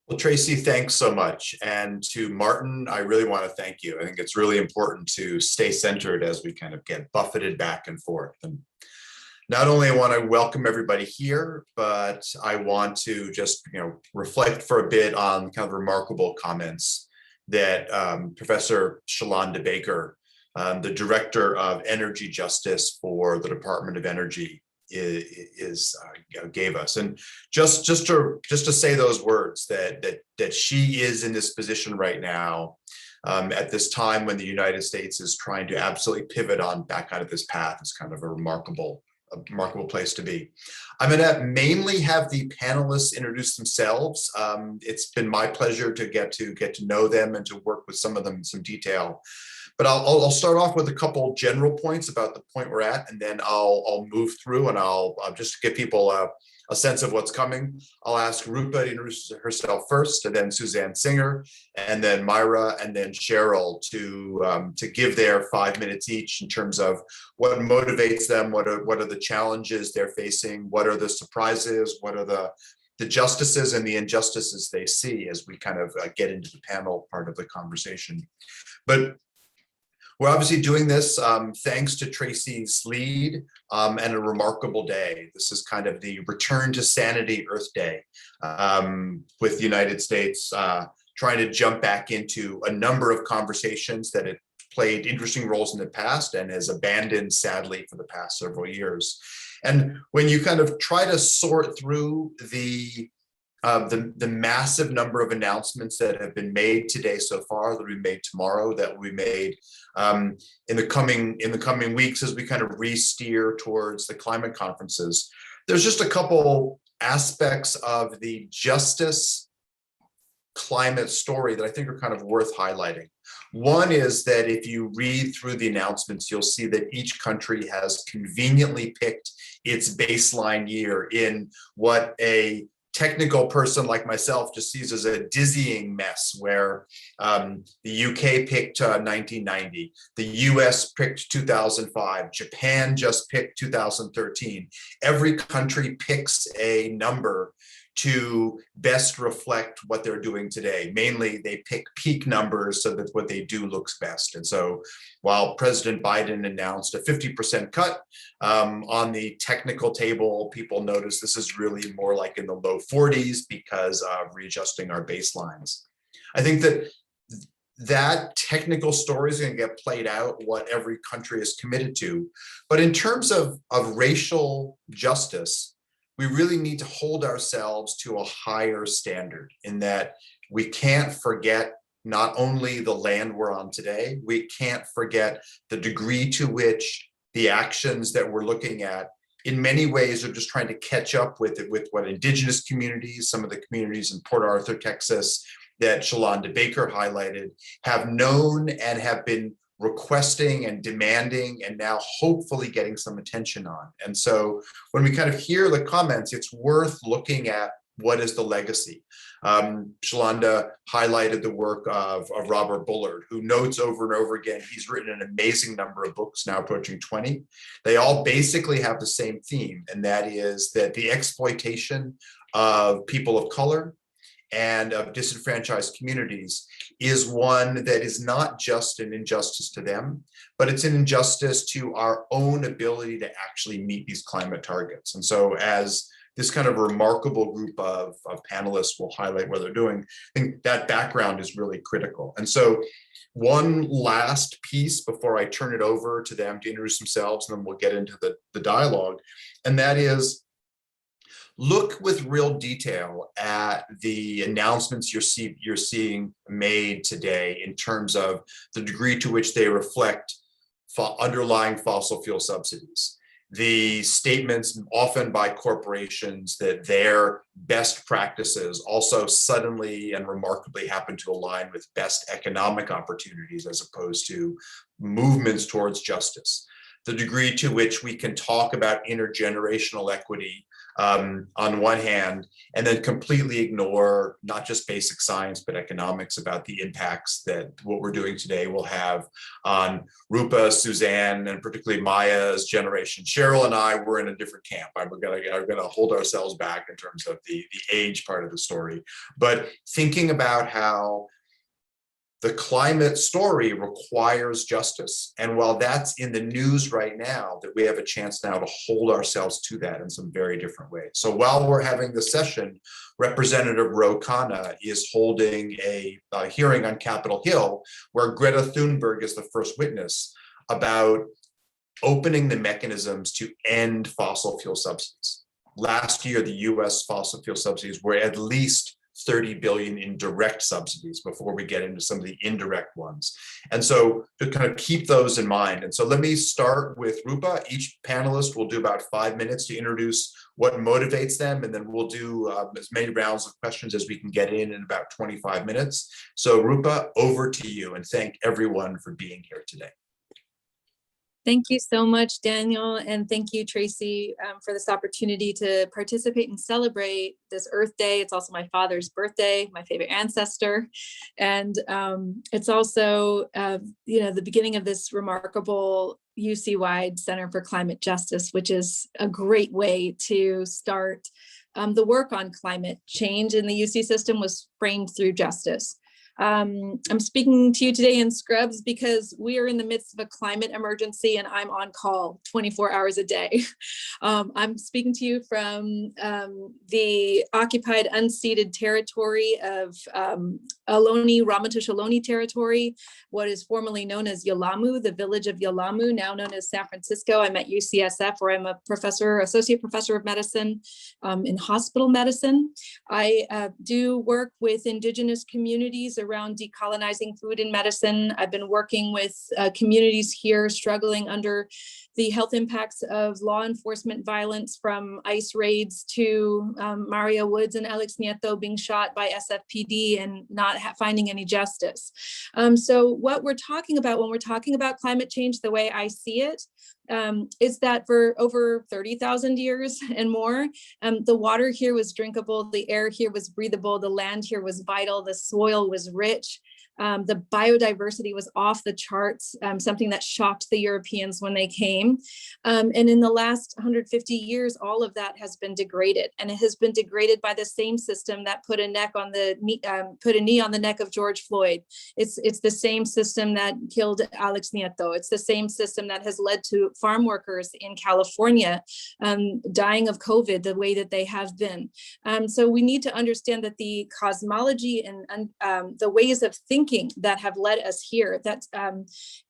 Well, Tracy, thanks so much. And to Martin, I really want to thank you. I think it's really important to stay centered as we kind of get buffeted back and forth. And not only want to welcome everybody here, but I want to just reflect for a bit on kind of remarkable comments that Professor Shalonda Baker, the Director of Energy Justice for the Department of Energy, gave us. And just to say those words that she is in this position right now, at this time when the United States is trying to absolutely pivot back out of this path, is kind of a remarkable place to be. I'm going to mainly have the panelists introduce themselves. It's been my pleasure to get to know them and to work with some of them in some detail. But I'll start off with a couple general points about the point we're at, and then I'll move through and I'll just give people a sense of what's coming. I'll ask Rupa to introduce herself first, and then Suzanne Singer, and then Myra, and then Cheryl to give their 5 minutes each in terms of what motivates them, what are the challenges they're facing, what are the surprises, what are the justices and the injustices they see as we kind of get into the panel part of the conversation. But we're obviously doing this thanks to Tracy's lead and a remarkable day. This is kind of the Return to Sanity Earth Day, with the United States trying to jump back into a number of conversations that it played interesting roles in the past and has abandoned, sadly, for the past several years. And when you kind of try to sort through the massive number of announcements that have been made today so far, that will be made tomorrow, that will be made in the coming weeks as we kind of re-steer towards the climate conferences. There's just a couple aspects of the justice climate story that I think are kind of worth highlighting. One is that if you read through the announcements, you'll see that each country has conveniently picked its baseline year in what a technical person like myself just sees as a dizzying mess, where the UK picked 1990, the US picked 2005, Japan just picked 2013. Every country picks a number to best reflect what they're doing today. Mainly, they pick peak numbers so that what they do looks best. And so while President Biden announced a 50% cut on the technical table, people notice this is really more like in the low 40s because of readjusting our baselines. I think that technical story is going to get played out, what every country is committed to. But in terms of racial justice, we really need to hold ourselves to a higher standard, in that we can't forget not only the land we're on today, we can't forget the degree to which the actions that we're looking at in many ways are just trying to catch up with what indigenous communities, some of the communities in Port Arthur, Texas, that Shalonda Baker highlighted, have known and have been requesting and demanding, and now hopefully getting some attention on. And so when we kind of hear the comments, it's worth looking at what is the legacy. Shalonda highlighted the work of Robert Bullard, who notes over and over again, he's written an amazing number of books, now approaching 20. They all basically have the same theme, and that is that the exploitation of people of color and of disenfranchised communities is one that is not just an injustice to them, but it's an injustice to our own ability to actually meet these climate targets. And so as this kind of remarkable group of panelists will highlight what they're doing, I think that background is really critical. And so one last piece before I turn it over to them to introduce themselves, and then we'll get into the dialogue, and that is, look with real detail at the announcements you're seeing made today in terms of the degree to which they reflect underlying fossil fuel subsidies. The statements often by corporations that their best practices also suddenly and remarkably happen to align with best economic opportunities as opposed to movements towards justice. the degree to which we can talk about intergenerational equity on one hand, and then completely ignore not just basic science, but economics about the impacts that what we're doing today will have on Rupa, Suzanne, and particularly Maya's generation. Cheryl and I were in a different camp. We're gonna hold ourselves back in terms of the age part of the story. But thinking about how the climate story requires justice. And while that's in the news right now, that we have a chance now to hold ourselves to that in some very different ways. So while we're having the session, Representative Ro Khanna is holding a hearing on Capitol Hill, where Greta Thunberg is the first witness about opening the mechanisms to end fossil fuel subsidies. Last year, the US fossil fuel subsidies were at least 30 billion in direct subsidies before we get into some of the indirect ones. And so to kind of keep those in mind. And so let me start with Rupa. Each panelist will do about 5 minutes to introduce what motivates them. And then we'll do as many rounds of questions as we can get in about 25 minutes. So Rupa, over to you, and thank everyone for being here today. Thank you so much, Daniel, and thank you, Tracy, for this opportunity to participate and celebrate this Earth Day. It's also my father's birthday, my favorite ancestor, and it's also, the beginning of this remarkable UC-wide Center for Climate Justice, which is a great way to start the work on climate change in the UC system was framed through justice. I'm speaking to you today in scrubs because we are in the midst of a climate emergency and I'm on call 24 hours a day. I'm speaking to you from the occupied unceded territory of Ramaytush Ohlone territory, what is formerly known as Yelamu, the village of Yelamu, now known as San Francisco. I'm at UCSF, where I'm a associate professor of medicine in hospital medicine. I do work with indigenous communities around decolonizing food and medicine. I've been working with communities here struggling under the health impacts of law enforcement violence, from ICE raids to Marya Woods and Alex Nieto being shot by SFPD and not finding any justice. So what we're talking about when we're talking about climate change, the way I see it, is that for over 30,000 years and more, the water here was drinkable, the air here was breathable, the land here was vital, the soil was rich. The biodiversity was off the charts, something that shocked the Europeans when they came. And in the last 150 years, all of that has been degraded, and it has been degraded by the same system that put a knee on the neck of George Floyd. It's the same system that killed Alex Nieto. It's the same system that has led to farm workers in California dying of COVID the way that they have been. So we need to understand that the cosmology and the ways of thinking that have led us here, that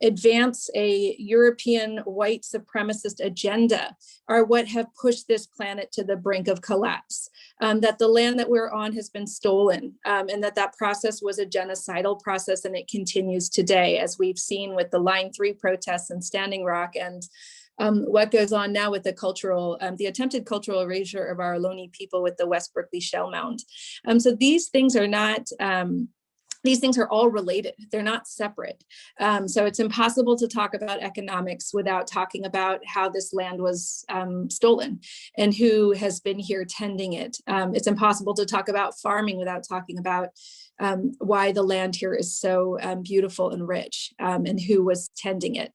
advance a European white supremacist agenda, are what have pushed this planet to the brink of collapse. That the land that we're on has been stolen, and that process was a genocidal process, and it continues today, as we've seen with the Line 3 protests in Standing Rock, and what goes on now with the attempted cultural erasure of our Ohlone people with the West Berkeley Shell Mound. So these things are not, these things are all related. They're not separate. So it's impossible to talk about economics without talking about how this land was stolen and who has been here tending it. It's impossible to talk about farming without talking about why the land here is so beautiful and rich, and who was tending it,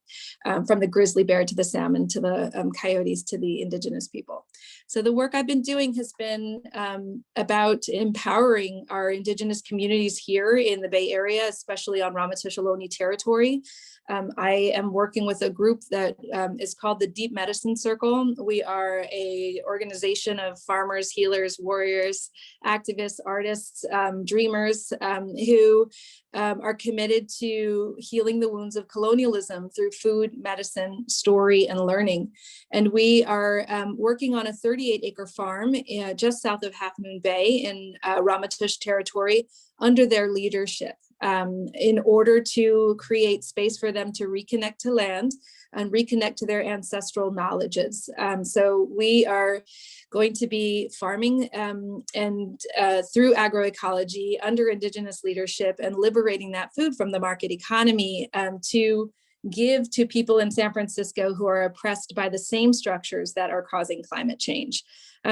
from the grizzly bear to the salmon to the coyotes to the indigenous people. So the work I've been doing has been about empowering our indigenous communities here in the Bay Area, especially on Ramaytush Ohlone territory. I am working with a group that is called the Deep Medicine Circle. We are an organization of farmers, healers, warriors, activists, artists, dreamers who are committed to healing the wounds of colonialism through food, medicine, story, and learning. And we are working on a 38-acre farm just south of Half Moon Bay in Ramaytush territory under their leadership, in order to create space for them to reconnect to land and reconnect to their ancestral knowledges. So we are going to be farming and through agroecology under indigenous leadership and liberating that food from the market economy to give to people in San Francisco who are oppressed by the same structures that are causing climate change.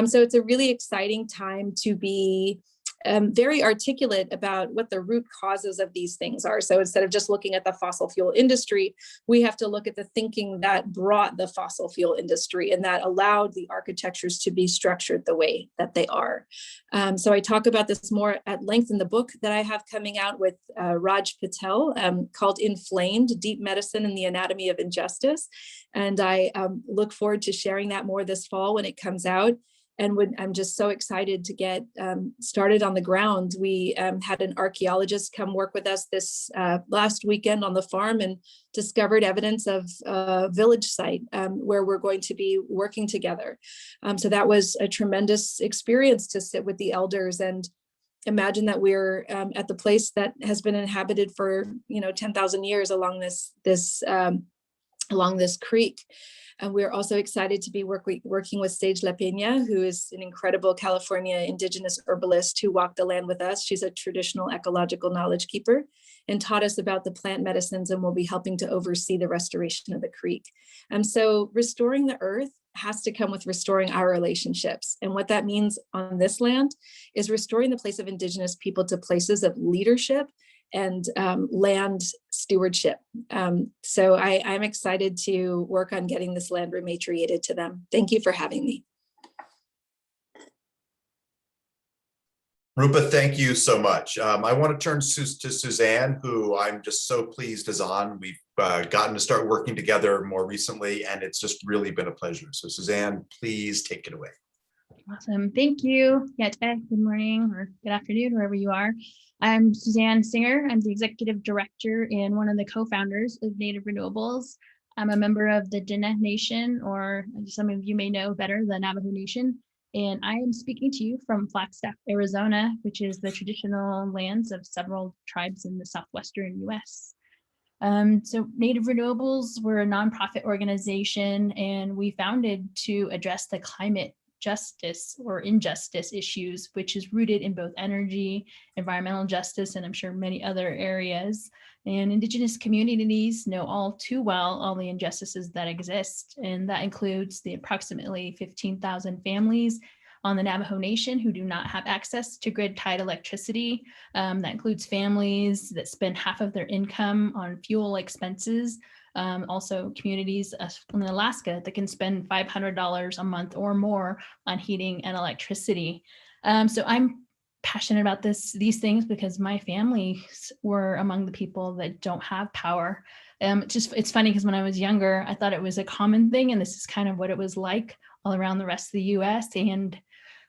So it's a really exciting time to be very articulate about what the root causes of these things are. So instead of just looking at the fossil fuel industry, we have to look at the thinking that brought the fossil fuel industry and that allowed the architectures to be structured the way that they are. So I talk about this more at length in the book that I have coming out with Raj Patel called Inflamed: Deep Medicine and the Anatomy of Injustice. And I look forward to sharing that more this fall when it comes out. And I'm just so excited to get started on the ground. We had an archaeologist come work with us this last weekend on the farm and discovered evidence of a village site where we're going to be working together. So that was a tremendous experience to sit with the elders and imagine that we're at the place that has been inhabited for 10,000 years along this creek. And we're also excited to be working with Sage La Peña, who is an incredible California indigenous herbalist who walked the land with us. She's a traditional ecological knowledge keeper and taught us about the plant medicines and will be helping to oversee the restoration of the creek. So restoring the earth has to come with restoring our relationships. And what that means on this land is restoring the place of indigenous people to places of leadership and land stewardship. So I'm excited to work on getting this land rematriated to them. Thank you for having me. Rupa, thank you so much. I want to turn to Suzanne, who I'm just so pleased is on. We've gotten to start working together more recently, and it's just really been a pleasure. So Suzanne, please take it away. Awesome. Thank you. Yeah, good morning or good afternoon, wherever you are. I'm Suzanne Singer. I'm the executive director and one of the co-founders of Native Renewables. I'm a member of the Diné Nation, or some of you may know better, the Navajo Nation. And I am speaking to you from Flagstaff, Arizona, which is the traditional lands of several tribes in the southwestern US. So Native Renewables, we're a nonprofit organization, and we founded to address the climate justice or injustice issues, which is rooted in both energy, environmental justice, and I'm sure many other areas. And Indigenous communities know all too well all the injustices that exist. And that includes the approximately 15,000 families on the Navajo Nation who do not have access to grid-tied electricity. That includes families that spend half of their income on fuel expenses. Also communities in Alaska that can spend $500 a month or more on heating and electricity. So I'm passionate about these things because my families were among the people that don't have power. It's funny because when I was younger, I thought it was a common thing, and this is kind of what it was like all around the rest of the US. And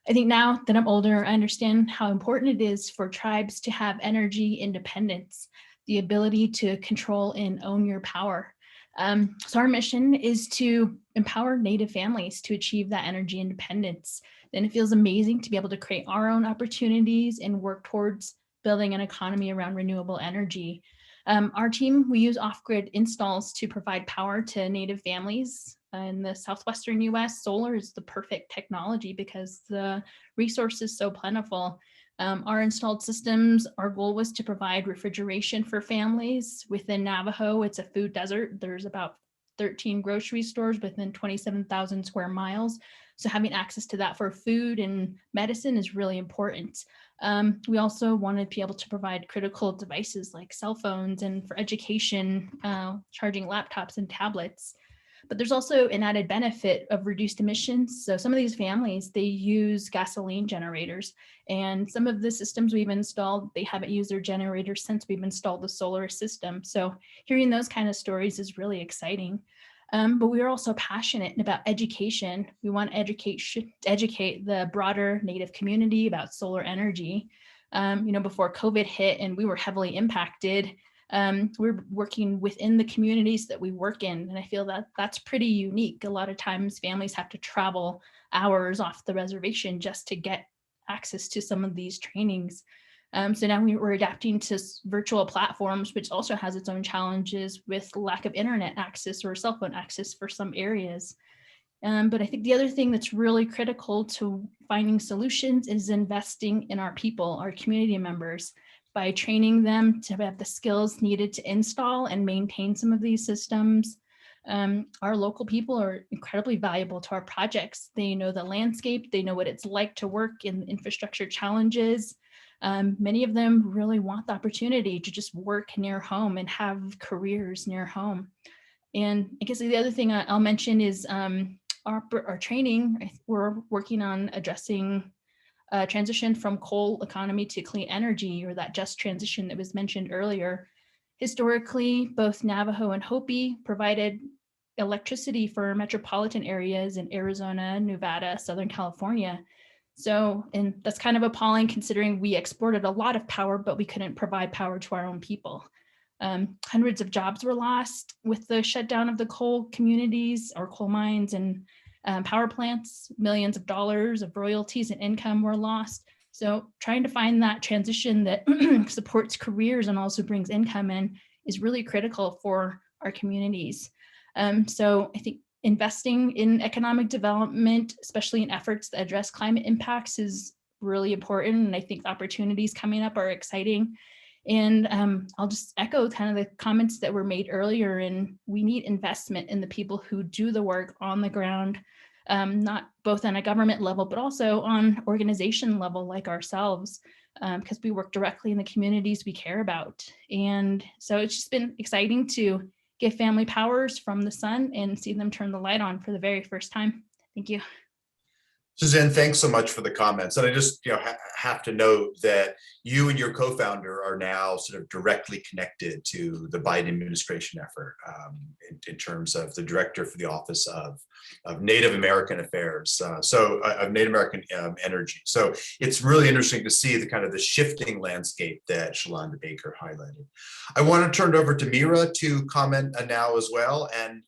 I think now that I'm older, I understand how important it is for tribes to have energy independence, the ability to control and own your power. So our mission is to empower Native families to achieve that energy independence. And it feels amazing to be able to create our own opportunities and work towards building an economy around renewable energy. Our team, we use off-grid installs to provide power to Native families. In the southwestern US, solar is the perfect technology because the resource is so plentiful. Our installed systems, our goal was to provide refrigeration for families. Within Navajo, it's a food desert. There's about 13 grocery stores within 27,000 square miles. So having access to that for food and medicine is really important. We also wanted to be able to provide critical devices like cell phones, and for education, charging laptops and tablets. But there's also an added benefit of reduced emissions. So some of these families, they use gasoline generators, and some of the systems we've installed, they haven't used their generators since we've installed the solar system. So hearing those kind of stories is really exciting. But we are also passionate about education. We want to educate the broader Native community about solar energy. Before COVID hit and we were heavily impacted, we're working within the communities that we work in. And I feel that that's pretty unique. A lot of times families have to travel hours off the reservation just to get access to some of these trainings. So now we're adapting to virtual platforms, which also has its own challenges with lack of internet access or cell phone access for some areas. But I think the other thing that's really critical to finding solutions is investing in our people, our community members, by training them to have the skills needed to install and maintain some of these systems. Our local people are incredibly valuable to our projects. They know the landscape, they know what it's like to work in infrastructure challenges. Many of them really want the opportunity to just work near home and have careers near home. And I guess the other thing I'll mention is our training. We're working on addressing transition from coal economy to clean energy, or that just transition that was mentioned earlier. Historically, both Navajo and Hopi provided electricity for metropolitan areas in Arizona, Nevada, Southern California. So, and that's kind of appalling considering we exported a lot of power, but we couldn't provide power to our own people. Hundreds of jobs were lost with the shutdown of the coal communities or coal mines and power plants. Millions of dollars of royalties and income were lost. So trying to find that transition that supports careers and also brings income in is really critical for our communities. So I think investing in economic development, especially in efforts that address climate impacts, is really important. And I think the opportunities coming up are exciting. And I'll just echo kind of the comments that were made earlier, and we need investment in the people who do the work on the ground, not both on a government level, but also on organization level like ourselves, because we work directly in the communities we care about. And so it's just been exciting to give family powers from the sun and see them turn the light on for the very first time. Thank you. Suzanne, thanks so much for the comments. And I just have to note that you and your co-founder are now sort of directly connected to the Biden administration effort in terms of the director for the Office of Native American Affairs, of Native American Energy. So it's really interesting to see the kind of the shifting landscape that Shalonda Baker highlighted. I want to turn it over to Myra to comment now as well. And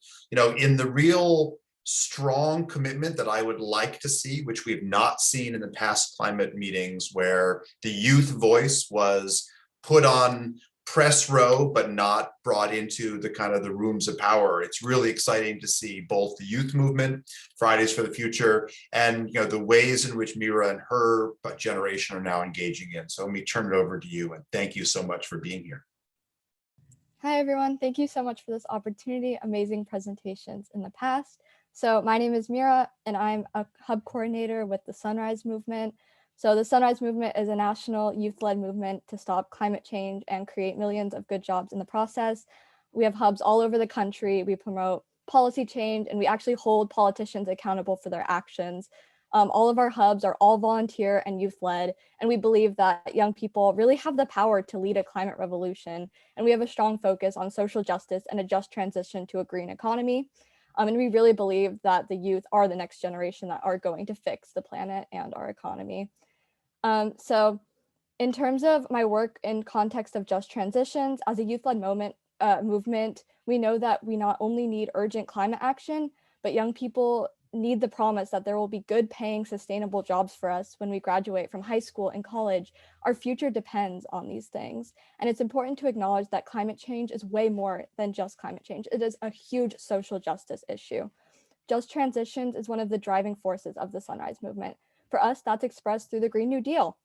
in the real strong commitment that I would like to see, which we have not seen in the past climate meetings, where the youth voice was put on press row, but not brought into the kind of the rooms of power. It's really exciting to see both the youth movement, Fridays for the Future, and the ways in which Myra and her generation are now engaging in. So let me turn it over to you, and thank you so much for being here. Hi, everyone. Thank you so much for this opportunity. Amazing presentations in the past. So my name is Myra, and I'm a hub coordinator with the Sunrise Movement. So the Sunrise Movement is a national youth-led movement to stop climate change and create millions of good jobs in the process. We have hubs all over the country. We promote policy change, and we actually hold politicians accountable for their actions. All of our hubs are all volunteer and youth-led, and we believe that young people really have the power to lead a climate revolution. And we have a strong focus on social justice and a just transition to a green economy. And we really believe that the youth are the next generation that are going to fix the planet and our economy. So in terms of my work in context of just transitions, as a youth-led movement, we know that we not only need urgent climate action, but young people need the promise that there will be good paying, sustainable jobs for us when we graduate from high school and college. Our future depends on these things. And it's important to acknowledge that climate change is way more than just climate change. It is a huge social justice issue. Just transitions is one of the driving forces of the Sunrise Movement. For us, that's expressed through the Green New Deal,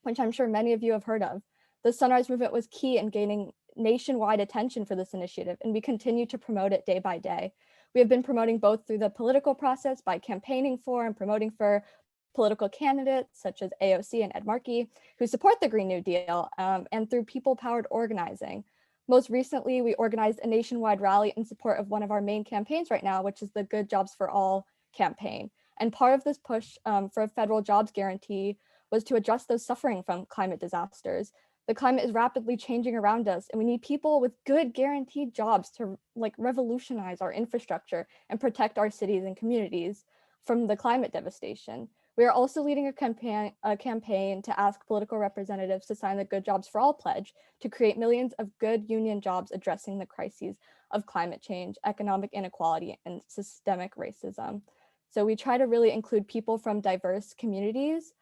which I'm sure many of you have heard of. The Sunrise Movement was key in gaining nationwide attention for this initiative, and we continue to promote it day by day. We have been promoting both through the political process by campaigning for and promoting for political candidates such as AOC and Ed Markey, who support the Green New Deal, and through people-powered organizing. Most recently, we organized a nationwide rally in support of one of our main campaigns right now, which is the Good Jobs for All campaign. And part of this push for a federal jobs guarantee was to address those suffering from climate disasters. The climate is rapidly changing around us, and we need people with good guaranteed jobs to revolutionize our infrastructure and protect our cities and communities from the climate devastation. We are also leading a campaign to ask political representatives to sign the Good Jobs for All pledge to create millions of good union jobs addressing the crises of climate change, economic inequality, and systemic racism. So we try to really include people from diverse communities.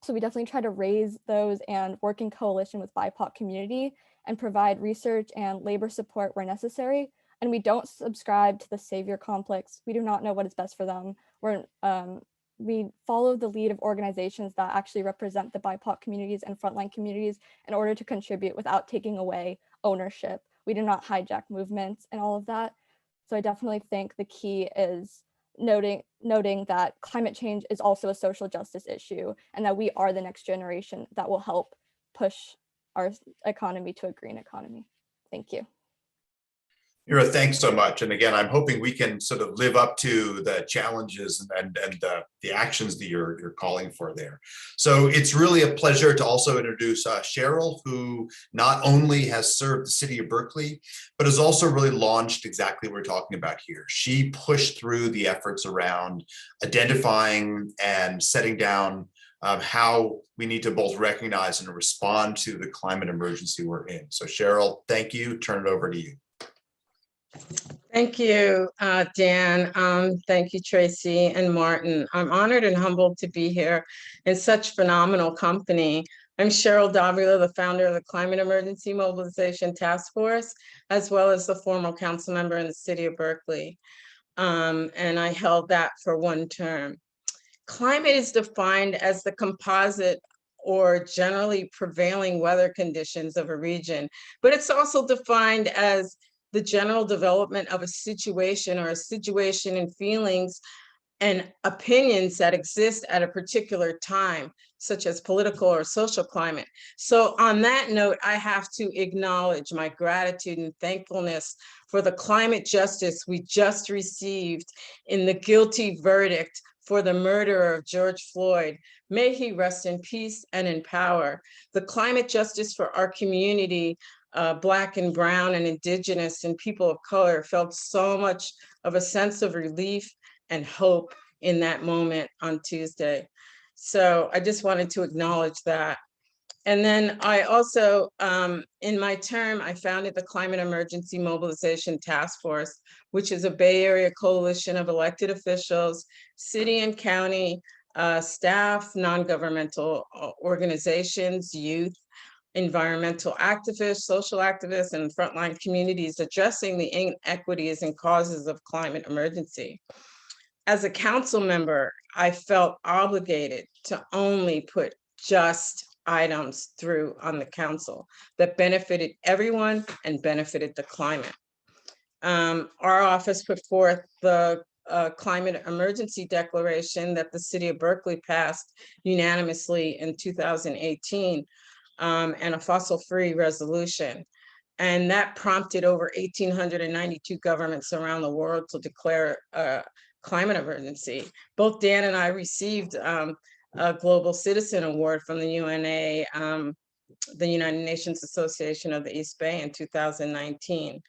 So we definitely try to raise those and work in coalition with BIPOC community and provide research and labor support where necessary. and we don't subscribe to the savior complex. We do not know what is best for them. We follow the lead of organizations that actually represent the BIPOC communities and frontline communities in order to contribute without taking away ownership. We do not hijack movements and all of that. So I definitely think the key is noting that climate change is also a social justice issue, and that we are the next generation that will help push our economy to a green economy. Thank you. Myra, thanks so much. And again, I'm hoping we can sort of live up to the challenges and the actions that you're calling for there. So it's really a pleasure to also introduce Cheryl, who not only has served the city of Berkeley, but has also really launched exactly what we're talking about here. She pushed through the efforts around identifying and setting down how we need to both recognize and respond to the climate emergency we're in. So Cheryl, thank you. Turn it over to you. Thank you, Dan. Thank you, Tracy and Martin. I'm honored and humbled to be here in such phenomenal company. I'm Cheryl Davila, the founder of the Climate Emergency Mobilization Task Force, as well as the former council member in the city of Berkeley. And I held that for one term. Climate is defined as the composite or generally prevailing weather conditions of a region, but it's also defined as the general development of a situation or a situation and feelings and opinions that exist at a particular time, such as political or social climate. So on that note, I have to acknowledge my gratitude and thankfulness for the climate justice we just received in the guilty verdict for the murder of George Floyd. May he rest in peace and in power. The climate justice for our community, Black and Brown and Indigenous and people of color, felt so much of a sense of relief and hope in that moment on Tuesday. So I just wanted to acknowledge that. And then I also, in my term, I founded the Climate Emergency Mobilization Task Force, which is a Bay Area coalition of elected officials, city and county staff, non-governmental organizations, youth, environmental activists, social activists, and frontline communities addressing the inequities and causes of climate emergency. As a council member, I felt obligated to only put just items through on the council that benefited everyone and benefited the climate. Our office put forth the climate emergency declaration that the city of Berkeley passed unanimously in 2018. And a fossil-free resolution. And that prompted over 1,892 governments around the world to declare a climate emergency. Both Dan and I received a Global Citizen Award from the UNA, the United Nations Association of the East Bay, in 2019.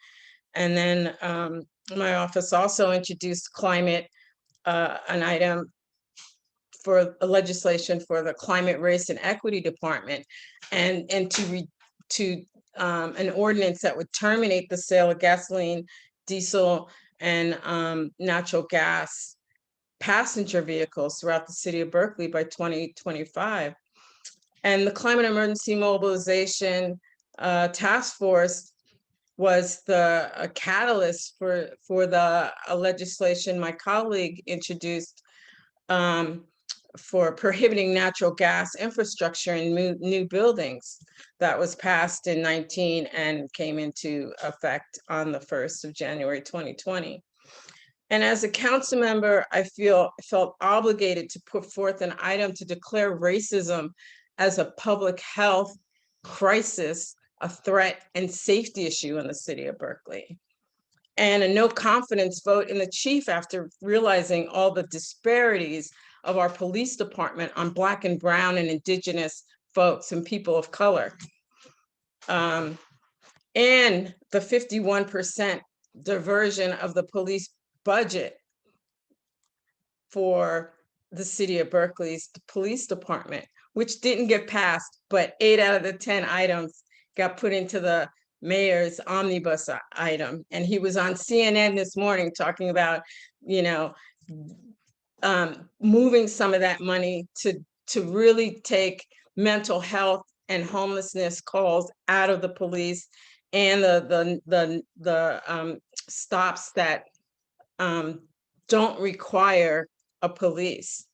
And then my office also introduced climate, an item for a legislation for the Climate, Race, and Equity Department, and to an ordinance that would terminate the sale of gasoline, diesel, and natural gas passenger vehicles throughout the city of Berkeley by 2025. And the Climate Emergency Mobilization Task Force was the catalyst for the legislation my colleague introduced for prohibiting natural gas infrastructure in new buildings. That was passed in 19 and came into effect on the 1st of January 2020. And as a council member, I felt obligated to put forth an item to declare racism as a public health crisis, a threat and safety issue in the city of Berkeley. And a no confidence vote in the chief after realizing all the disparities of our police department on Black and Brown and Indigenous folks and people of color. And the 51% diversion of the police budget for the city of Berkeley's police department, which didn't get passed, but 8 out of the 10 items got put into the mayor's omnibus item. And he was on CNN this morning talking about, moving some of that money to really take mental health and homelessness calls out of the police and the stops that don't require a police.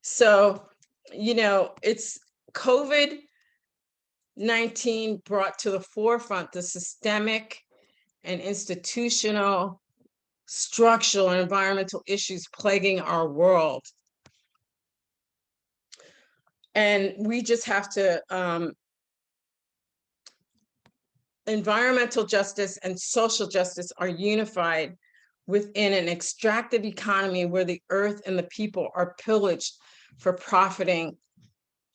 So, it's COVID-19 brought to the forefront the systemic and institutional, structural, and environmental issues plaguing our world. And we just have to, environmental justice and social justice are unified within an extractive economy where the earth and the people are pillaged for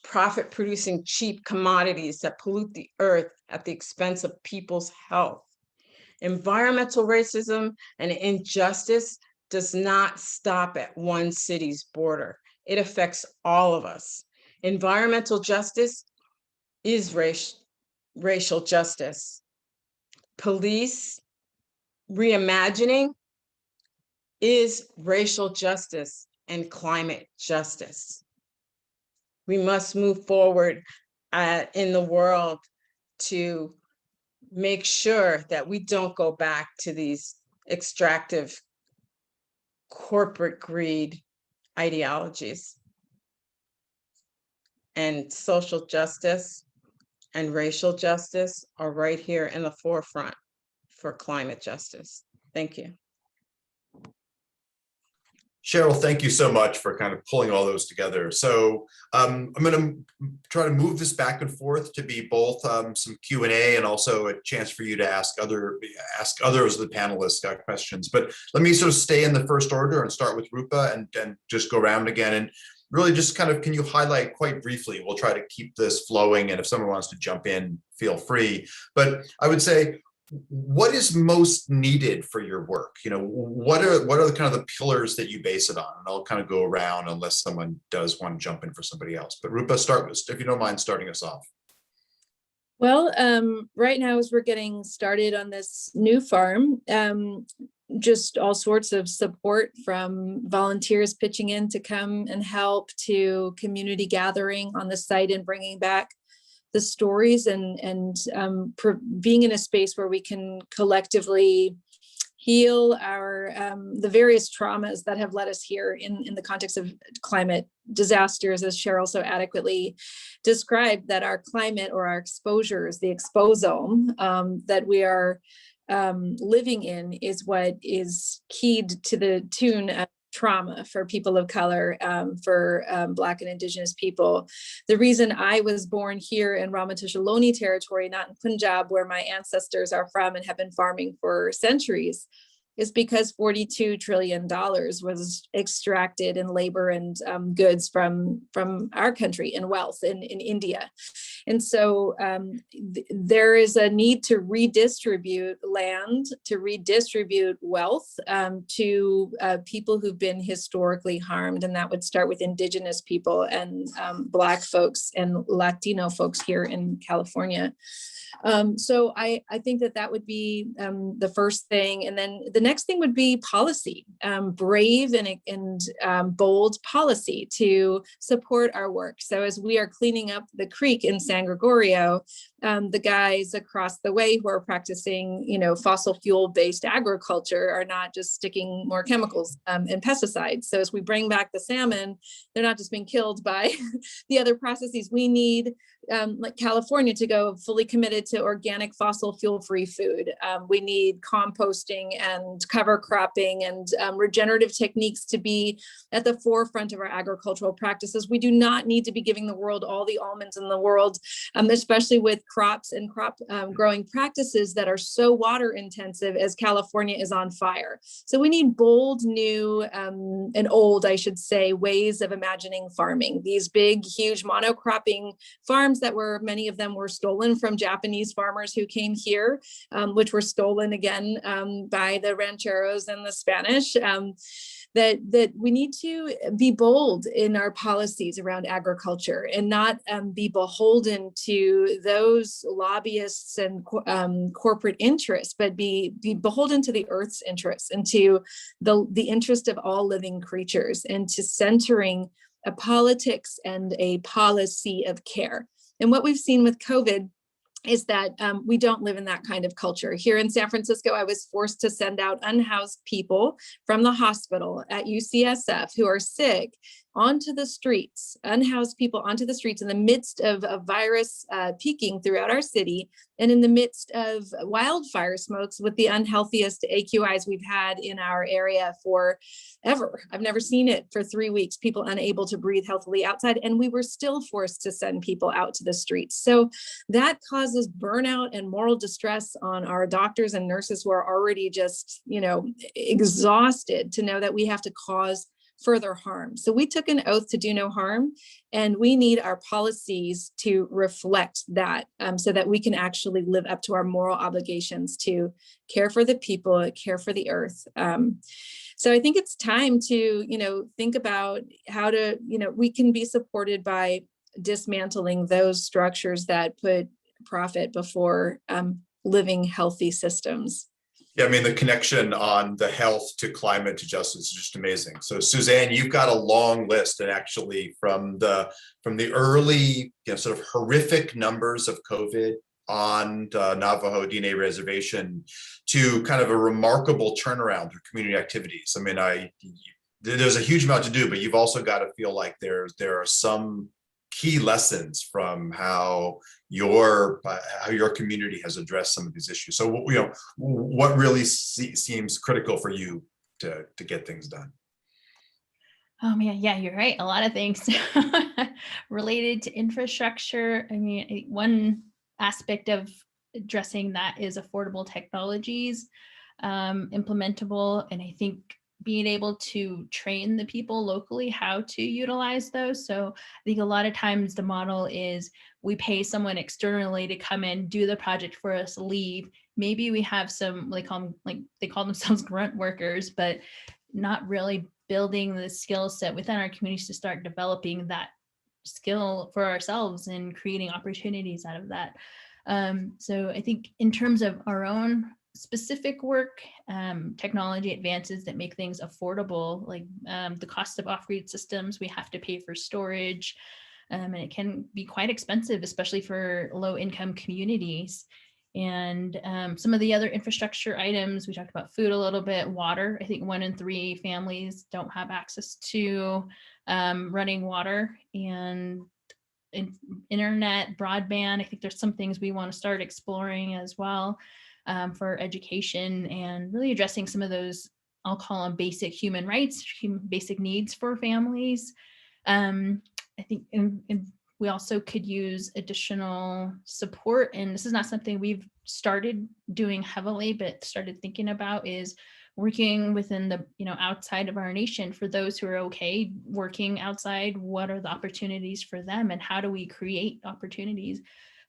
profit-producing cheap commodities that pollute the earth at the expense of people's health. Environmental racism and injustice does not stop at one city's border. It affects all of us. Environmental justice is racial justice. Police reimagining is racial justice and climate justice. We must move forward in the world to make sure that we don't go back to these extractive corporate greed ideologies. And social justice and racial justice are right here in the forefront for climate justice. Thank you. Cheryl, thank you so much for kind of pulling all those together. So I'm going to try to move this back and forth to be both some Q&A and also a chance for you to ask others of the panelists questions. But let me sort of stay in the first order and start with Rupa and just go around again. And really just kind of, can you highlight quite briefly? We'll try to keep this flowing, and if someone wants to jump in, feel free. But I would say, what is most needed for your work? What are the kind of the pillars that you base it on? And I'll kind of go around unless someone does want to jump in for somebody else. But Rupa, if you don't mind starting us off. Well, right now, as we're getting started on this new farm, just all sorts of support from volunteers pitching in to come and help, to community gathering on the site and bringing back the stories, and being in a space where we can collectively heal the various traumas that have led us here in the context of climate disasters, as Cheryl so adequately described, that our climate, or our exposures, the exposome that we are living in, is what is keyed to the tune of trauma for people of color, for Black and Indigenous people. The reason I was born here in Ramaytush territory, not in Punjab, where my ancestors are from and have been farming for centuries, is because $42 trillion was extracted in labor and goods from our country, and wealth in India. And so there is a need to redistribute land, to redistribute wealth to people who've been historically harmed. And that would start with Indigenous people and Black folks and Latino folks here in California. So I think that would be the first thing. And then the next thing would be policy, brave and bold policy to support our work. So as we are cleaning up the creek in San Gregorio, the guys across the way who are practicing, fossil fuel based agriculture are not just sticking more chemicals and pesticides. So as we bring back the salmon, they're not just being killed by the other processes. We need, like California, to go fully committed to organic fossil fuel free food. We need composting and cover cropping and regenerative techniques to be at the forefront of our agricultural practices. We do not need to be giving the world all the almonds in the world, especially with crops and crop growing practices that are so water intensive, as California is on fire. So we need bold, new and old, I should say, ways of imagining farming. These big, huge monocropping farms that many of them were stolen from Japanese farmers who came here, which were stolen again by the rancheros and the Spanish. That we need to be bold in our policies around agriculture and not be beholden to those lobbyists and corporate interests, but be beholden to the earth's interests and to the interest of all living creatures, and to centering a politics and a policy of care. And what we've seen with COVID is that we don't live in that kind of culture. Here in San Francisco, I was forced to send out unhoused people from the hospital at UCSF who are sick onto the streets, unhoused people onto the streets in the midst of a virus peaking throughout our city, and in the midst of wildfire smokes with the unhealthiest AQIs we've had in our area forever. I've never seen it for 3 weeks, people unable to breathe healthily outside, and we were still forced to send people out to the streets. So that causes burnout and moral distress on our doctors and nurses who are already just, exhausted to know that we have to cause further harm. So we took an oath to do no harm, and we need our policies to reflect that so that we can actually live up to our moral obligations to care for the people, care for the earth. So I think it's time to, think about how to, we can be supported by dismantling those structures that put profit before living healthy systems. Yeah, I mean, the connection on the health to climate to justice is just amazing. So Suzanne, you've got a long list, and actually from the early, sort of horrific numbers of COVID on the Navajo DNA reservation to kind of a remarkable turnaround through community activities. I mean, there's a huge amount to do, but you've also got to feel like there are some key lessons from how your community has addressed some of these issues. So, what really seems critical for you to get things done? Oh man, yeah, you're right. A lot of things related to infrastructure. I mean, one aspect of addressing that is affordable technologies, implementable, and I think being able to train the people locally how to utilize those. So I think a lot of times the model is we pay someone externally to come in, do the project for us, leave. Maybe we have some, they call themselves grunt workers, but not really building the skill set within our communities to start developing that skill for ourselves and creating opportunities out of that. So I think in terms of our own specific work, technology advances that make things affordable, like the cost of off-grid systems, we have to pay for storage, and it can be quite expensive, especially for low-income communities. And some of the other infrastructure items, we talked about food a little bit, water. I think 1 in 3 families don't have access to running water, and internet, broadband. I think there's some things we want to start exploring as well. For education and really addressing some of those, I'll call them basic human rights, basic needs for families. I think we also could use additional support, and this is not something we've started doing heavily, but started thinking about, is working within the, outside of our nation for those who are okay working outside. What are the opportunities for them, and how do we create opportunities?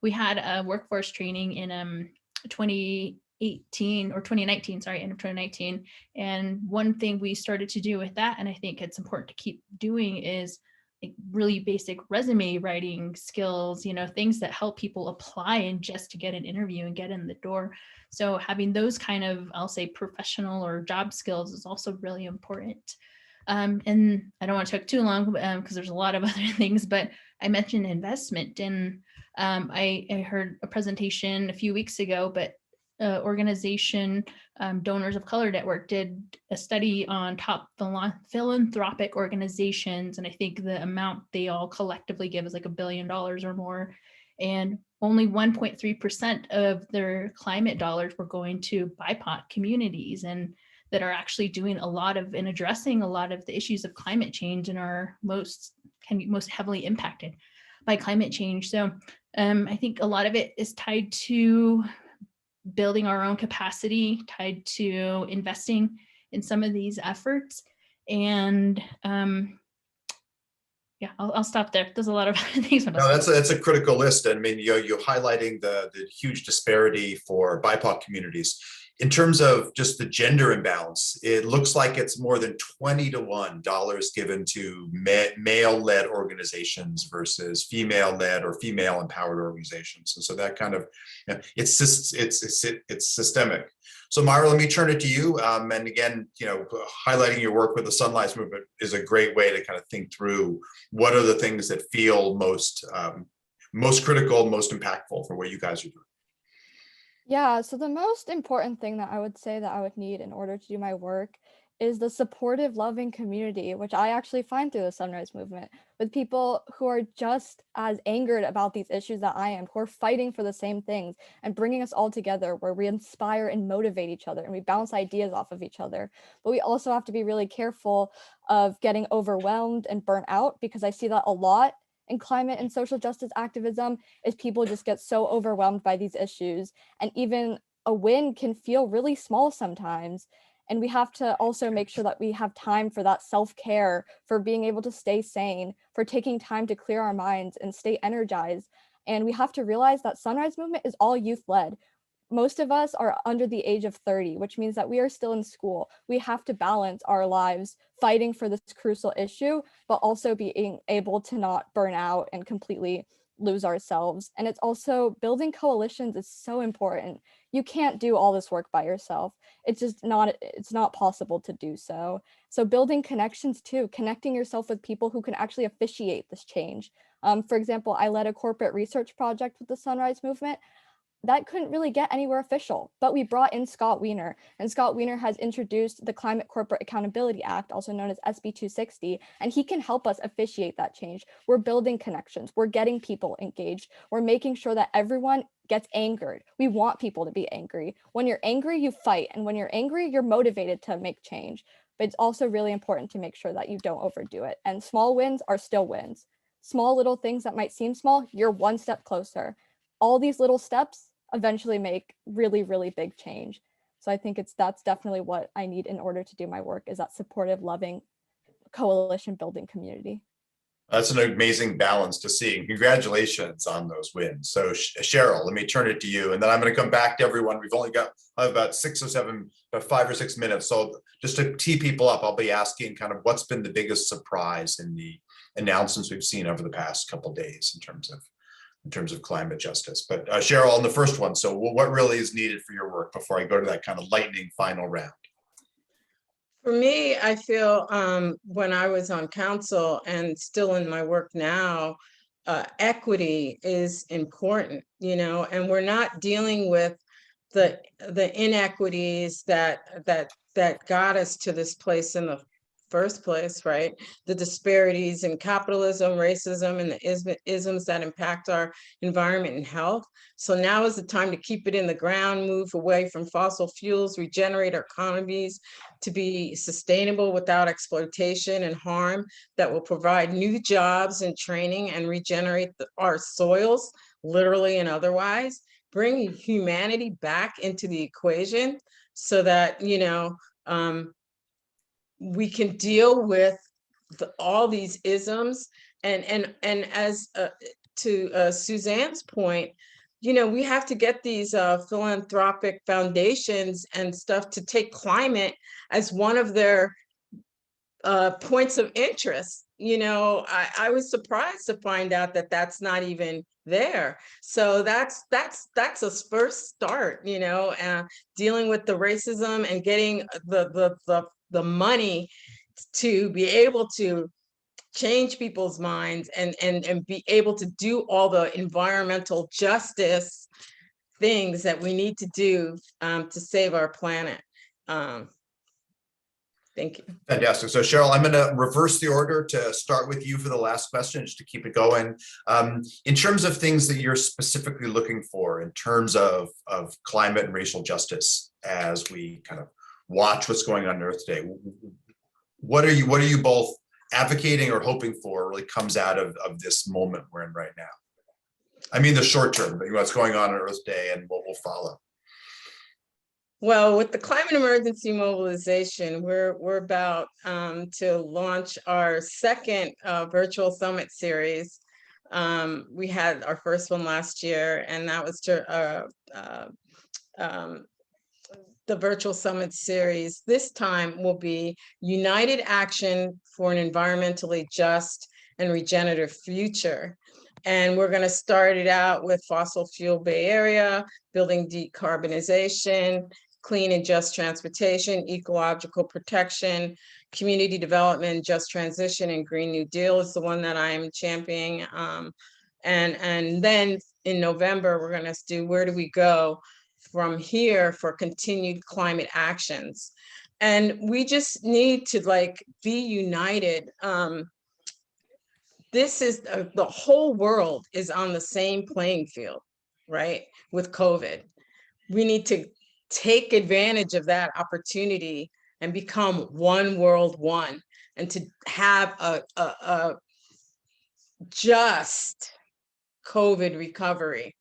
We had a workforce training in 2019, end of 2019. And one thing we started to do with that, and I think it's important to keep doing, is like really basic resume writing skills, things that help people apply and just to get an interview and get in the door. So having those kind of, I'll say, professional or job skills is also really important. And I don't want to talk too long because there's a lot of other things, but I mentioned investment, and I heard a presentation a few weeks ago, but organization, Donors of Color Network, did a study on top philanthropic organizations, and I think the amount they all collectively give is like $1 billion or more, and only 1.3% of their climate dollars were going to BIPOC communities, and that are actually doing a lot of and addressing a lot of the issues of climate change and can be most heavily impacted by climate change. So I think a lot of it is tied to building our own capacity, tied to investing in some of these efforts. And yeah, I'll stop there. There's a lot of other things. No, that's a critical list. And I mean, you're highlighting the huge disparity for BIPOC communities. In terms of just the gender imbalance, it looks like it's more than 20 to 1 dollars given to male-led organizations versus female-led or female-empowered organizations. And so that kind of, it's systemic. So Myra, let me turn it to you. And again, highlighting your work with the Sunrise Movement is a great way to kind of think through what are the things that feel most most critical, most impactful for what you guys are doing? Yeah, so the most important thing that I would say that I would need in order to do my work is the supportive, loving community, which I actually find through the Sunrise Movement, with people who are just as angered about these issues that I am, who are fighting for the same things and bringing us all together, where we inspire and motivate each other and we bounce ideas off of each other. But we also have to be really careful of getting overwhelmed and burnt out, because I see that a lot in climate and social justice activism is people just get so overwhelmed by these issues, and even a win can feel really small sometimes. And we have to also make sure that we have time for that self-care, for being able to stay sane, for taking time to clear our minds and stay energized. And we have to realize that Sunrise Movement is all youth-led. Most of us are under the age of 30, which means that we are still in school. We have to balance our lives fighting for this crucial issue, but also being able to not burn out and completely lose ourselves. And it's also building coalitions is so important. You can't do all this work by yourself. It's not possible to do so. So building connections too, connecting yourself with people who can actually officiate this change. For example, I led a corporate research project with the Sunrise Movement that couldn't really get anywhere official, but we brought in Scott Wiener, and Scott Wiener has introduced the Climate Corporate Accountability Act, also known as SB 260, and he can help us officiate that change. We're building connections, we're getting people engaged, we're making sure that everyone gets angered. We want people to be angry. When you're angry, you fight, and when you're angry, you're motivated to make change. But it's also really important to make sure that you don't overdo it, and small wins are still wins. Small little things that might seem small, you're one step closer. All these little steps eventually make really, really big change. So I think that's definitely what I need in order to do my work, is that supportive, loving, coalition building community. That's an amazing balance to see. And congratulations on those wins. So Cheryl, let me turn it to you, and then I'm going to come back to everyone. We've only got about 5 or 6 minutes. So just to tee people up, I'll be asking kind of what's been the biggest surprise in the announcements we've seen over the past couple of days in terms of climate justice. But Cheryl, on the first one, so what really is needed for your work before I go to that kind of lightning final round? For me, I feel when I was on council and still in my work now, equity is important, and we're not dealing with the inequities that got us to this place in the first place, right? The disparities in capitalism, racism, and the isms that impact our environment and health. So now is the time to keep it in the ground, move away from fossil fuels, regenerate our economies to be sustainable without exploitation and harm, that will provide new jobs and training and regenerate our soils, literally and otherwise, bring humanity back into the equation so that, we can deal with all these isms, and as to Suzanne's point, we have to get these philanthropic foundations and stuff to take climate as one of their points of interest. I was surprised to find out that that's not even there. So that's a first start, dealing with the racism and getting the money to be able to change people's minds and be able to do all the environmental justice things that we need to do to save our planet. Thank you. Fantastic. So Cheryl, I'm going to reverse the order to start with you for the last question, just to keep it going. In terms of things that you're specifically looking for in terms of climate and racial justice, as we kind of watch what's going on Earth today, what are you both advocating or hoping for really comes out of this moment we're in right now? I mean, the short term, but what's going on Earth Day and what will follow. Well, with the climate emergency mobilization, we're about to launch our second virtual summit series. We had our first one last year, and that was the virtual summit series. This time will be United Action for an Environmentally Just and Regenerative Future. And we're going to start it out with fossil fuel Bay Area, building decarbonization, clean and just transportation, ecological protection, community development, just transition, and Green New Deal is the one that I'm championing. And then in November, we're going to do where do we go from here for continued climate actions. And we just need to like be united. This is the whole world is on the same playing field, right? With COVID. We need to take advantage of that opportunity and become one world, one, and to have a just COVID recovery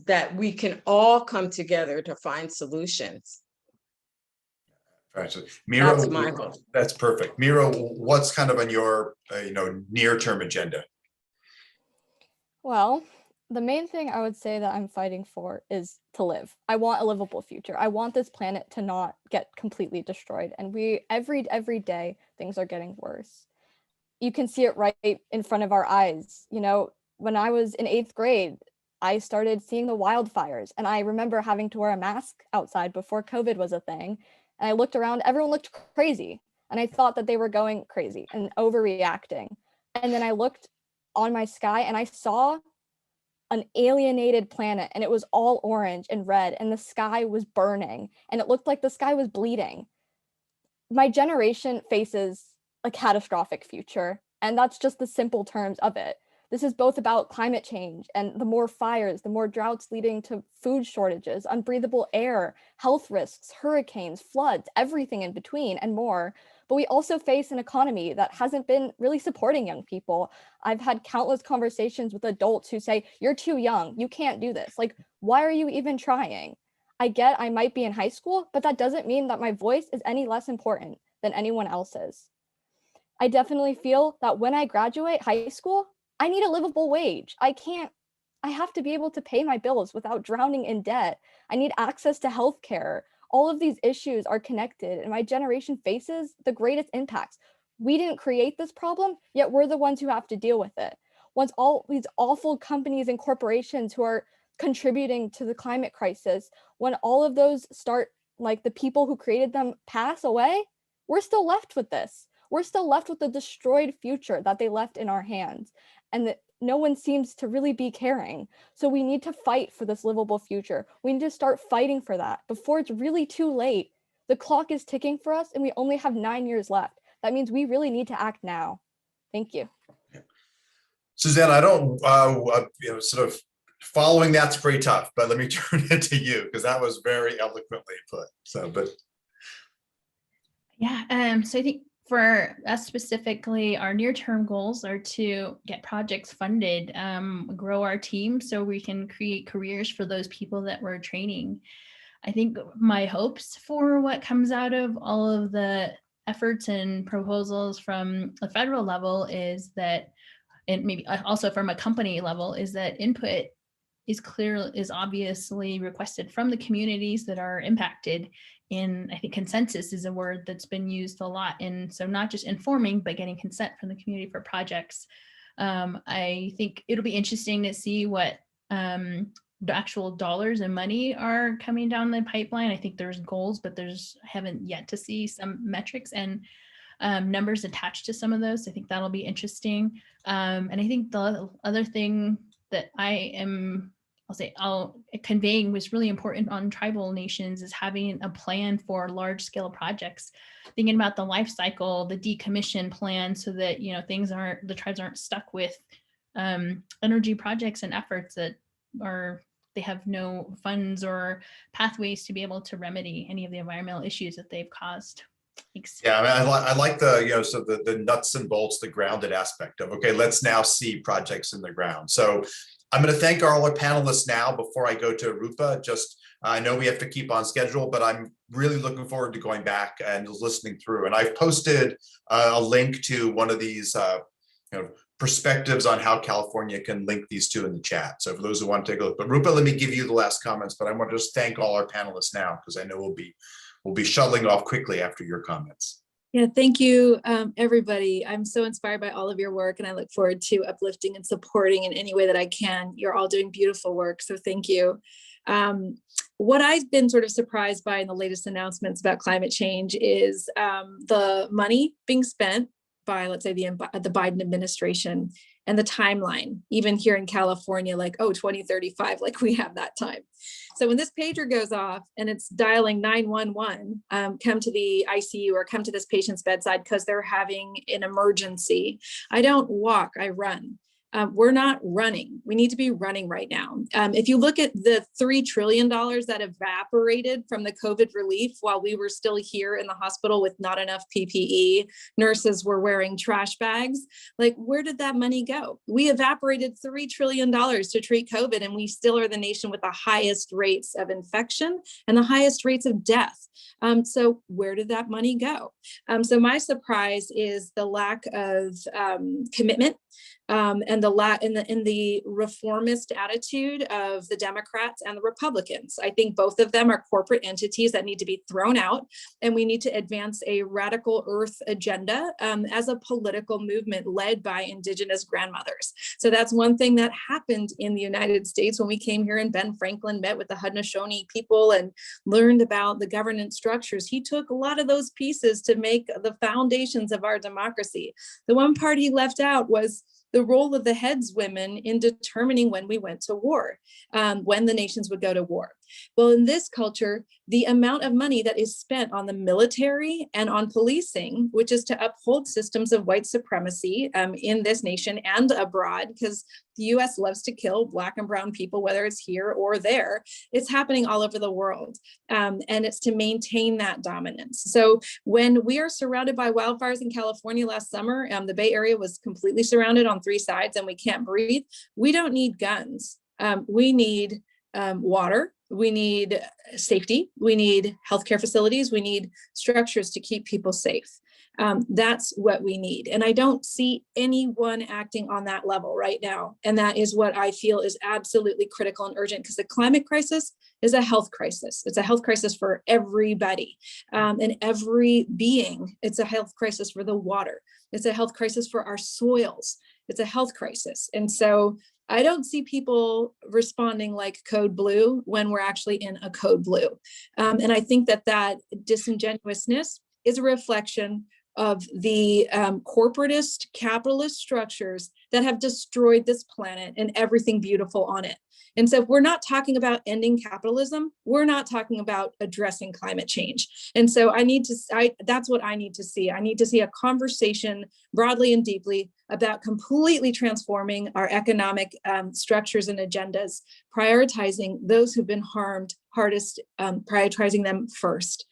that we can all come together to find solutions. Right. So Myra, That's my hope. that's perfect. Myra, what's kind of on your near-term agenda? Well, the main thing I would say that I'm fighting for is to live. I want a livable future. I want this planet to not get completely destroyed. And every day things are getting worse. You can see it right in front of our eyes. You know, when I was in 8th grade, I started seeing the wildfires, and I remember having to wear a mask outside before COVID was a thing. And I looked around, everyone looked crazy. And I thought that they were going crazy and overreacting. And then I looked on my sky and I saw an alienated planet, and it was all orange and red, and the sky was burning, and it looked like the sky was bleeding. My generation faces a catastrophic future, and that's just the simple terms of it. This is both about climate change and the more fires, the more droughts leading to food shortages, unbreathable air, health risks, hurricanes, floods, everything in between and more. But we also face an economy that hasn't been really supporting young people. I've had countless conversations with adults who say, you're too young, you can't do this. Like, why are you even trying? I get I might be in high school, but that doesn't mean that my voice is any less important than anyone else's. I definitely feel that when I graduate high school, I need a livable wage. I have to be able to pay my bills without drowning in debt. I need access to healthcare. All of these issues are connected, and my generation faces the greatest impacts. We didn't create this problem, yet we're the ones who have to deal with it. Once all these awful companies and corporations who are contributing to the climate crisis, when all of those start, like the people who created them pass away, we're still left with this. We're still left with the destroyed future that they left in our hands, and that no one seems to really be caring. So we need to fight for this livable future. We need to start fighting for that before it's really too late. The clock is ticking for us, and we only have 9 years left. That means we really need to act now. Thank you. Suzanne, I don't, sort of following that's pretty tough, but let me turn it to you because that was very eloquently put. So, but Yeah, so I think for us specifically, our near-term goals are to get projects funded, grow our team so we can create careers for those people that we're training. I think my hopes for what comes out of all of the efforts and proposals from the federal level is that, and maybe also from a company level, is that input is obviously requested from the communities that are impacted. And I think consensus is a word that's been used a lot. And so not just informing, but getting consent from the community for projects. I think it'll be interesting to see what the actual dollars and money are coming down the pipeline. I think there's goals, but I haven't yet to see some metrics and numbers attached to some of those. I think that'll be interesting. And I think the other thing that I'll conveying was really important on tribal nations is having a plan for large scale projects, thinking about the life cycle, the decommission plan, so that the tribes aren't stuck with energy projects and efforts that they have no funds or pathways to be able to remedy any of the environmental issues that they've caused. Thanks. yeah, I mean, I like the so the nuts and bolts, the grounded aspect of, okay, let's now see projects in the ground. So I'm going to thank all our panelists now before I go to Rupa. I know we have to keep on schedule, but I'm really looking forward to going back and listening through. And I've posted a link to one of these perspectives on how California can link these two in the chat. So for those who want to take a look, but Rupa, let me give you the last comments, but I want to just thank all our panelists now because I know we'll be shuttling off quickly after your comments. Yeah, thank you, everybody. I'm so inspired by all of your work, and I look forward to uplifting and supporting in any way that I can. You're all doing beautiful work, so thank you. What I've been sort of surprised by in the latest announcements about climate change is the money being spent by, let's say, the Biden administration and the timeline, even here in California, like, oh, 2035, like we have that time. So when this pager goes off and it's dialing 911, come to the ICU or come to this patient's bedside because they're having an emergency. I don't walk, I run. We're not running. We need to be running right now. If you look at the $3 trillion that evaporated from the COVID relief while we were still here in the hospital with not enough PPE, nurses were wearing trash bags, like where did that money go? We evaporated $3 trillion to treat COVID, and we still are the nation with the highest rates of infection and the highest rates of death. So where did that money go? So my surprise is the lack of commitment and the reformist attitude of the Democrats and the Republicans. I think both of them are corporate entities that need to be thrown out, and we need to advance a radical earth agenda as a political movement led by Indigenous grandmothers. So that's one thing that happened in the United States when we came here and Ben Franklin met with the Haudenosaunee people and learned about the governance structures. He took a lot of those pieces to make the foundations of our democracy. The one part he left out was the role of the headswomen in determining when we went to war, when the nations would go to war. Well, in this culture, the amount of money that is spent on the military and on policing, which is to uphold systems of white supremacy in this nation and abroad, because the US loves to kill Black and brown people, whether it's here or there, it's happening all over the world. And it's to maintain that dominance. So when we are surrounded by wildfires in California last summer, the Bay Area was completely surrounded on 3 sides and we can't breathe. We don't need guns. We need water. We need safety. We need healthcare facilities. We need structures to keep people safe. That's what we need. And I don't see anyone acting on that level right now. And that is what I feel is absolutely critical and urgent, because the climate crisis is a health crisis. It's a health crisis for everybody and every being. It's a health crisis for the water. It's a health crisis for our soils. It's a health crisis. And so I don't see people responding like code blue when we're actually in a code blue. And I think that disingenuousness is a reflection of the corporatist capitalist structures that have destroyed this planet and everything beautiful on it. And so if we're not talking about ending capitalism, we're not talking about addressing climate change. And so that's what I need to see. I need to see a conversation broadly and deeply about completely transforming our economic structures and agendas, prioritizing those who've been harmed hardest, prioritizing them first.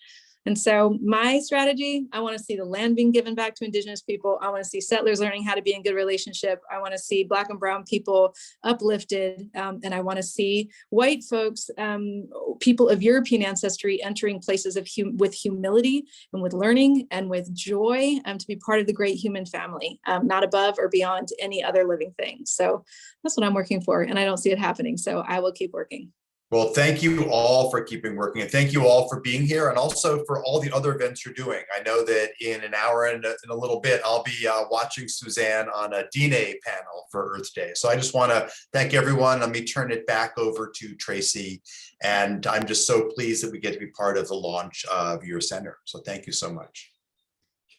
And so my strategy, I want to see the land being given back to Indigenous people. I want to see settlers learning how to be in good relationship. I want to see Black and brown people uplifted. And I want to see white folks, people of European ancestry entering places with humility and with learning and with joy to be part of the great human family, not above or beyond any other living thing. So that's what I'm working for. And I don't see it happening. So I will keep working. Well, thank you all for keeping working, and thank you all for being here, and also for all the other events you're doing. I know that in an hour and in a little bit, I'll be watching Suzanne on a DNA panel for Earth Day. So I just want to thank everyone. Let me turn it back over to Tracy, and I'm just so pleased that we get to be part of the launch of your center. So thank you so much.